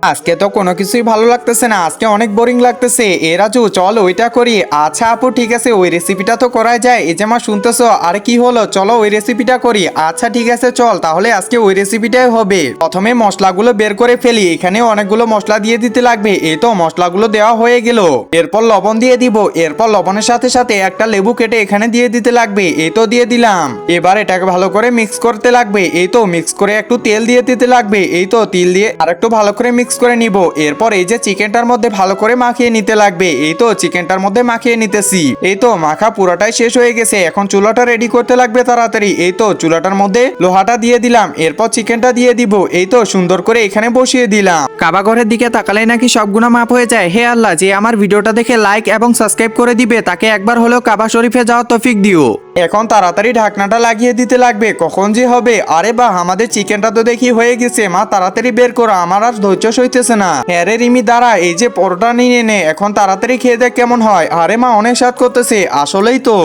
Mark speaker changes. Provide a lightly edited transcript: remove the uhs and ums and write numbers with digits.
Speaker 1: আজকে তো কোনো কিছুই ভালো লাগতেছে না, আজকে অনেক বোরিং লাগতেছে। এ রাজু চল ওইটা করি। আচ্ছা আপু ঠিক আছে, ওই রেসিপিটা তো করা যায়। এই যে মা শুনতেছো? আরে কি হলো, চলো ওই রেসিপিটা করি। আচ্ছা ঠিক আছে চল, তাহলে আজকে ওই রেসিপিটাই হবে। প্রথমে মশলাগুলো বের করে ফেলি, এখানে অনেকগুলো মশলা দিয়ে দিতে লাগবে। এই তো মশলাগুলো দেওয়া হয়ে গেল। এরপর লবণ দিয়ে দিব, এরপর লবণের সাথে সাথে একটা লেবু কেটে এখানে দিয়ে দিতে লাগবে। এই তো দিয়ে দিলাম। এবার এটাকে ভালো করে মিক্স করতে লাগবে। এই তো মিক্স করে একটু তেল দিয়ে দিতে লাগবে। এই তো তেল দিয়ে আরেকটু ভালো করে মিক্স করে নিব। এরপর এই যে চিকেনটার মধ্যে ভালো করে মাখিয়ে নিতে লাগবে। এই তো চিকেনটার মধ্যে মাখিয়ে নিতেছি। এই তো মাখা পুরোটাই শেষ হয়ে গেছে, এখন চুলাটা রেডি করতে লাগবে তাড়াতাড়ি। এই তো চুলাটার মধ্যে লোহাটা দিয়ে দিলাম, এরপর চিকেনটা দিয়ে দিব। এই তো সুন্দর করে এখানে বসিয়ে দিলাম। কাবা ঘরের দিকে তাকালেই নাকি সবগুলো মাপ হয়ে যায়। হে আল্লাহ, যে আমার ভিডিওটা দেখে লাইক এবং সাবস্ক্রাইব করে দিবে তাকে একবার হলেও কাবা শরীফে যাওয়ার তৌফিক দিও। এখন তাড়াতাড়ি ঢাকনাটা লাগিয়ে দিতে লাগবে, কখন যে হবে। আরে বাহ, আমাদের চিকেনটা তো দেখি হয়ে গেছে। মা তাড়াতাড়ি বের করো, আমার আর ধৈর্য সইতেছে না। হ্যাঁ রে রিমি দাঁড়া, এই যে পরোটা নিয়ে নে, এখন তাড়াতাড়ি খেয়ে দেখ কেমন হয়। আরে মা অনেক স্বাদ করতেছে, আসলেই তো।